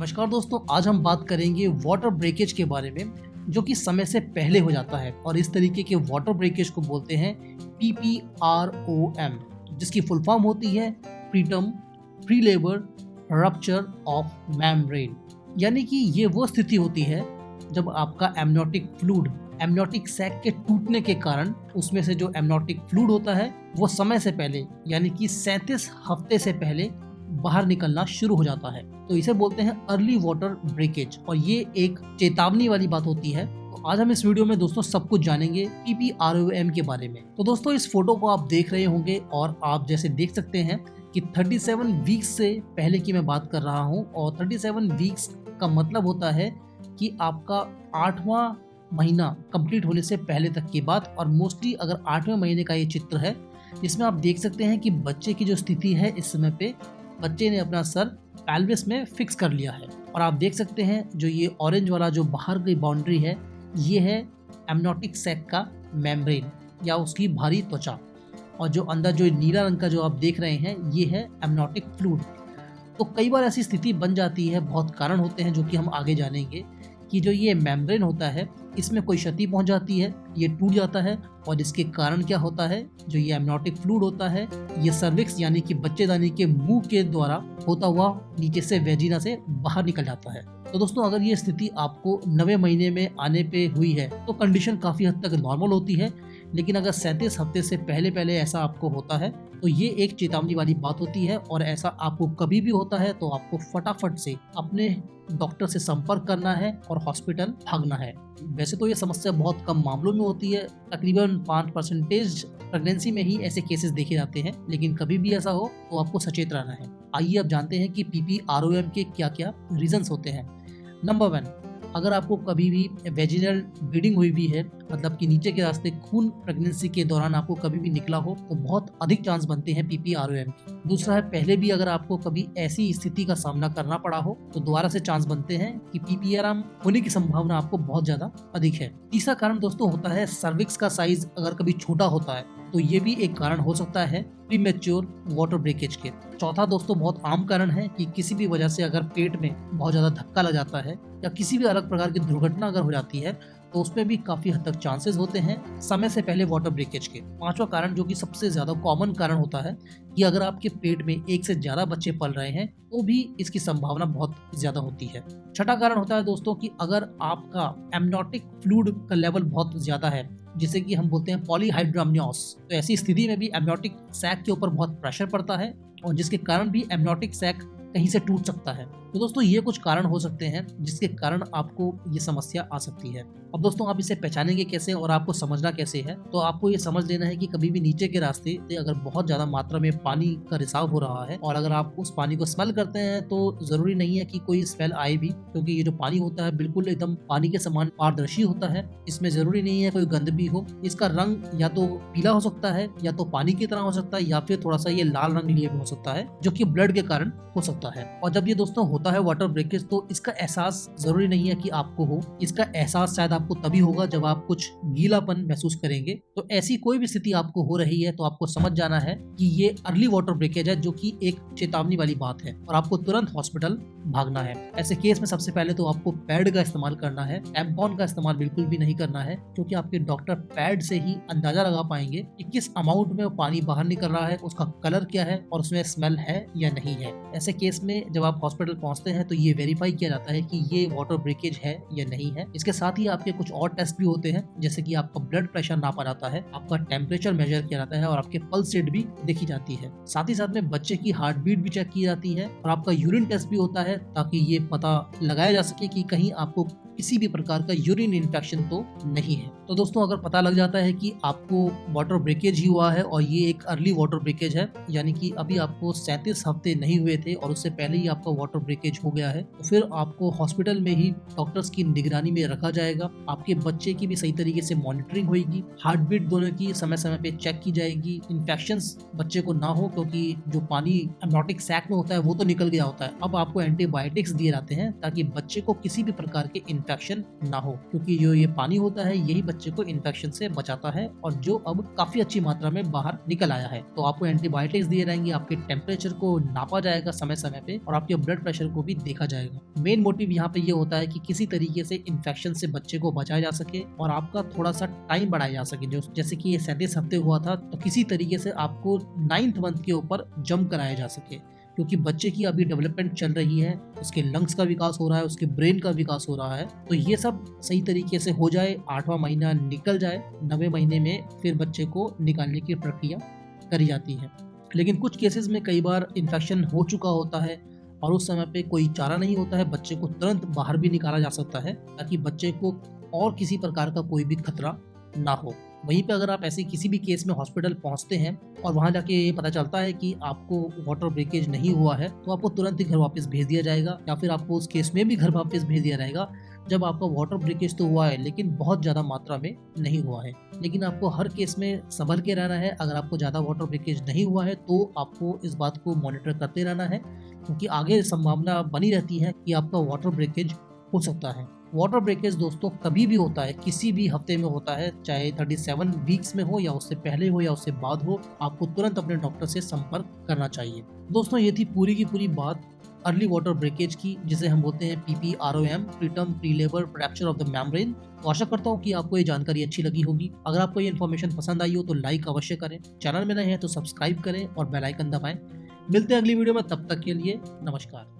नमस्कार दोस्तों, आज हम बात करेंगे वाटर ब्रेकेज के बारे में जो कि समय से पहले हो जाता है और इस तरीके के वाटर ब्रेकेज को बोलते हैं PPROM, जिसकी फुल फॉर्म होती है preterm pre labour rupture of membrane. यानी कि ये वो स्थिति होती है जब आपका एमनियोटिक फ्लूइड एमनियोटिक सैक के टूटने के कारण उसमें से जो एमनियोटिक फ्लूइड होता है वो समय से पहले यानी कि 37 हफ्ते से पहले बाहर निकलना शुरू हो जाता है। तो इसे बोलते हैं अर्ली वाटर ब्रेकेज और ये एक चेतावनी वाली बात होती है। तो आज हम इस वीडियो में दोस्तों सब कुछ जानेंगे PPROM के बारे में। तो दोस्तों इस फोटो को आप देख रहे होंगे और आप जैसे देख सकते हैं कि 37 वीक्स से पहले की मैं बात कर रहा हूँ और 37 वीक्स का मतलब होता है कि आपका 8वां महीना कंप्लीट होने से पहले तक की बात। और मोस्टली अगर 8वें महीने का ये चित्र है जिसमें आप देख सकते हैं कि बच्चे की जो स्थिति है इस समय पे बच्चे ने अपना सर पेल्विस में फिक्स कर लिया है। और आप देख सकते हैं जो ये ऑरेंज वाला जो बाहर की बाउंड्री है ये है एमनियोटिक सैक का मेम्ब्रेन या उसकी भारी त्वचा, और जो अंदर जो नीला रंग का जो आप देख रहे हैं ये है एमनियोटिक फ्लूइड। तो कई बार ऐसी स्थिति बन जाती है, बहुत कारण होते हैं जो कि हम आगे जानेंगे, कि जो ये मेम्ब्रेन होता है इसमें कोई क्षति पहुंच जाती है, ये टूट जाता है और इसके कारण क्या होता है, जो ये एमनियोटिक फ्लूइड होता है ये सर्विक्स यानी कि बच्चेदानी के मुंह के द्वारा होता हुआ नीचे से वेजिना से बाहर निकल जाता है। तो दोस्तों अगर ये स्थिति आपको 9वें महीने में आने पे हुई है तो कंडीशन काफी हद तक नॉर्मल होती है, लेकिन अगर 37 हफ्ते से पहले ऐसा आपको होता है तो ये एक चेतावनी वाली बात होती है। और ऐसा आपको कभी भी होता है तो आपको फटाफट से अपने डॉक्टर से संपर्क करना है और हॉस्पिटल भागना है। वैसे तो ये समस्या बहुत कम मामलों में होती है, तकरीबन 5% प्रेगनेंसी में ही ऐसे केसेस देखे जाते हैं, लेकिन कभी भी ऐसा हो तो आपको सचेत रहना है। आइए अब जानते हैं कि PPROM के क्या क्या रीजंस होते हैं। नंबर 1, अगर आपको कभी भी वेजिनल ब्लीडिंग हुई भी है, मतलब कि नीचे के रास्ते खून प्रेगनेंसी के दौरान आपको कभी भी निकला हो तो बहुत अधिक चांस बनते हैं PPROM के। दूसरा है, पहले भी अगर आपको कभी ऐसी स्थिति का सामना करना पड़ा हो तो दोबारा से चांस बनते हैं कि PPROM होने की संभावना आपको बहुत ज्यादा अधिक है। तीसरा कारण दोस्तों होता है सर्विक्स का साइज अगर कभी छोटा होता है तो ये भी एक कारण हो सकता है प्रीमेच्योर वाटर ब्रेकेज के। चौथा दोस्तों बहुत आम कारण है कि किसी भी वजह से अगर पेट में बहुत ज्यादा धक्का लग जाता है या किसी भी अलग प्रकार की दुर्घटना अगर हो जाती है तो उसमें भी काफी हद तक चांसेस होते हैं समय से पहले वाटर ब्रेकेज के। पांचवा कारण जो कि सबसे ज्यादा कॉमन कारण होता है कि अगर आपके पेट में एक से ज्यादा बच्चे पल रहे हैं तो भी इसकी संभावना बहुत ज्यादा होती है। छठा कारण होता है दोस्तों कि अगर आपका एमनियोटिक फ्लूइड का लेवल बहुत ज्यादा है, जिसे कि हम बोलते हैं पॉलीहाइड्रोमनियोस, तो ऐसी स्थिति में भी एमनियोटिक सैक के ऊपर बहुत प्रेशर पड़ता है और जिसके कारण भी एमनियोटिक सैक कहीं से टूट सकता है। तो दोस्तों ये कुछ कारण हो सकते हैं जिसके कारण आपको ये समस्या आ सकती है। अब दोस्तों आप इसे पहचानेंगे कैसे और आपको समझना कैसे है, तो आपको ये समझ लेना है कि कभी भी नीचे के रास्ते से अगर बहुत ज्यादा मात्रा में पानी का रिसाव हो रहा है और अगर आप उस पानी को स्मेल करते हैं तो जरूरी नहीं है कि कोई स्मेल आए भी, क्योंकि ये जो पानी होता है बिल्कुल एकदम पानी के समान पारदर्शी होता है। इसमें जरूरी नहीं है कोई गंद भी हो। इसका रंग या तो पीला हो सकता है या तो पानी की तरह हो सकता है या फिर थोड़ा सा ये लाल रंग लिए भी हो सकता है, जो कि ब्लड के कारण हो सकता है। और जब ये दोस्तों होता है वाटर ब्रेकेज तो इसका एहसास जरूरी नहीं है कि आपको हो, इसका एहसास शायद आपको तभी होगा जब आप कुछ गीलापन महसूस करेंगे। तो ऐसी कोई भी स्थिति आपको हो रही है तो आपको समझ जाना है कि ये अर्ली वाटर ब्रेकेज है, जो कि एक चेतावनी वाली बात है और आपको तुरंत हॉस्पिटल भागना है। ऐसे केस में सबसे पहले तो आपको पैड का इस्तेमाल करना है, टैम्पॉन का इस्तेमाल बिल्कुल भी नहीं करना है, क्योंकि आपके डॉक्टर पैड से ही अंदाजा लगा पाएंगे कि किस अमाउंट में पानी बाहर निकल रहा है, उसका कलर क्या है और उसमें स्मेल है या नहीं है। ऐसे केस में जब आप हॉस्पिटल पहुंचते हैं तो ये वेरीफाई किया जाता है कि ये वाटर ब्रेकेज है या नहीं है। इसके साथ ही आपके कुछ और टेस्ट भी होते हैं, जैसे कि आपका ब्लड प्रेशर नापा जाता है, आपका टेम्परेचर मेजर किया जाता है और आपके पल्स रेट भी देखी जाती है। साथ ही साथ में बच्चे की हार्ट बीट भी चेक की जाती है और आपका यूरिन टेस्ट भी होता है, ताकि ये पता लगाया जा सके कि कहीं आपको किसी भी प्रकार का यूरिन इन्फेक्शन तो नहीं है। तो दोस्तों अगर पता लग जाता है कि आपको वाटर ब्रेकेज ही हुआ है और ये एक अर्ली वाटर ब्रेकेज है, यानी कि अभी आपको 37 हफ्ते नहीं हुए थे और उससे पहले ही आपका वाटर ब्रेकेज हो गया है, तो फिर आपको हॉस्पिटल में ही डॉक्टर्स की निगरानी में रखा जाएगा। आपके बच्चे की भी सही तरीके से मॉनिटरिंग होगी, हार्ट बीट दोनों की समय समय पे चेक की जाएगी, इन्फेक्शंस बच्चे को ना हो, क्योंकि जो पानी एमनियोटिक सैक में होता है वो तो निकल गया होता है। अब आपको एंटीबायोटिक्स दिए जाते हैं ताकि बच्चे को किसी भी प्रकार के इन्फेक्शन ना हो, क्योंकि जो ये पानी होता है यही बच्चे को इन्फेक्शन से बचाता है और जो अब काफी अच्छी मात्रा में बाहर निकल आया है। तो आपको एंटीबायोटिक्स दिए रहेंगे, आपके टेम्परेचर को नापा जाएगा समय समय पे और आपके ब्लड प्रेशर को भी देखा जाएगा। मेन मोटिव यहाँ पे ये होता है कि किसी तरीके से इन्फेक्शन से बच्चे को बचाया जा सके और आपका थोड़ा सा टाइम बढ़ाया जा सके। जो जैसे कि ये 37 हफ्ते हुआ था, तो किसी तरीके से आपको 9th मंथ के ऊपर जंप कराया जा सके, क्योंकि बच्चे की अभी डेवलपमेंट चल रही है, उसके लंग्स का विकास हो रहा है, उसके ब्रेन का विकास हो रहा है। तो ये सब सही तरीके से हो जाए, 8वां महीना निकल जाए, 9वें महीने में फिर बच्चे को निकालने की प्रक्रिया करी जाती है। लेकिन कुछ केसेस में कई बार इन्फेक्शन हो चुका होता है और उस समय पे कोई चारा नहीं होता है, बच्चे को तुरंत बाहर भी निकाला जा सकता है ताकि बच्चे को और किसी प्रकार का कोई भी खतरा ना हो। वहीं पे अगर आप ऐसे किसी भी केस में हॉस्पिटल पहुंचते हैं और वहां जाके ये पता चलता है कि आपको वाटर ब्रेकेज नहीं हुआ है, तो आपको तुरंत ही घर वापस भेज दिया जाएगा, या फिर आपको उस केस में भी घर वापस भेज दिया जाएगा जब आपका वाटर ब्रेकेज तो हुआ है लेकिन बहुत ज़्यादा मात्रा में नहीं हुआ है। लेकिन आपको हर केस में संभल के रहना है। अगर आपको ज़्यादा वाटर ब्रेकेज नहीं हुआ है तो आपको इस बात को मॉनिटर करते रहना है, क्योंकि आगे संभावना बनी रहती है कि आपका वाटर ब्रेकेज हो सकता है। वाटर ब्रेकेज दोस्तों कभी भी होता है, किसी भी हफ्ते में होता है, चाहे 37 वीक्स में हो या उससे पहले हो या उससे बाद हो, आपको तुरंत अपने डॉक्टर से संपर्क करना चाहिए। दोस्तों ये थी पूरी की पूरी बात अर्ली वाटर ब्रेकेज की, जिसे हम बोलते हैं PPROM, preterm pre labour fracture of the membrane. तो आशा करता हूँ कि आपको ये जानकारी अच्छी लगी होगी। अगर आपको ये इन्फॉर्मेशन पसंद आई हो तो लाइक अवश्य करें, चैनल में नए हैं तो सब्सक्राइब करें और बेल आइकन दबाएं। मिलते हैं अगली वीडियो में, तब तक के लिए नमस्कार।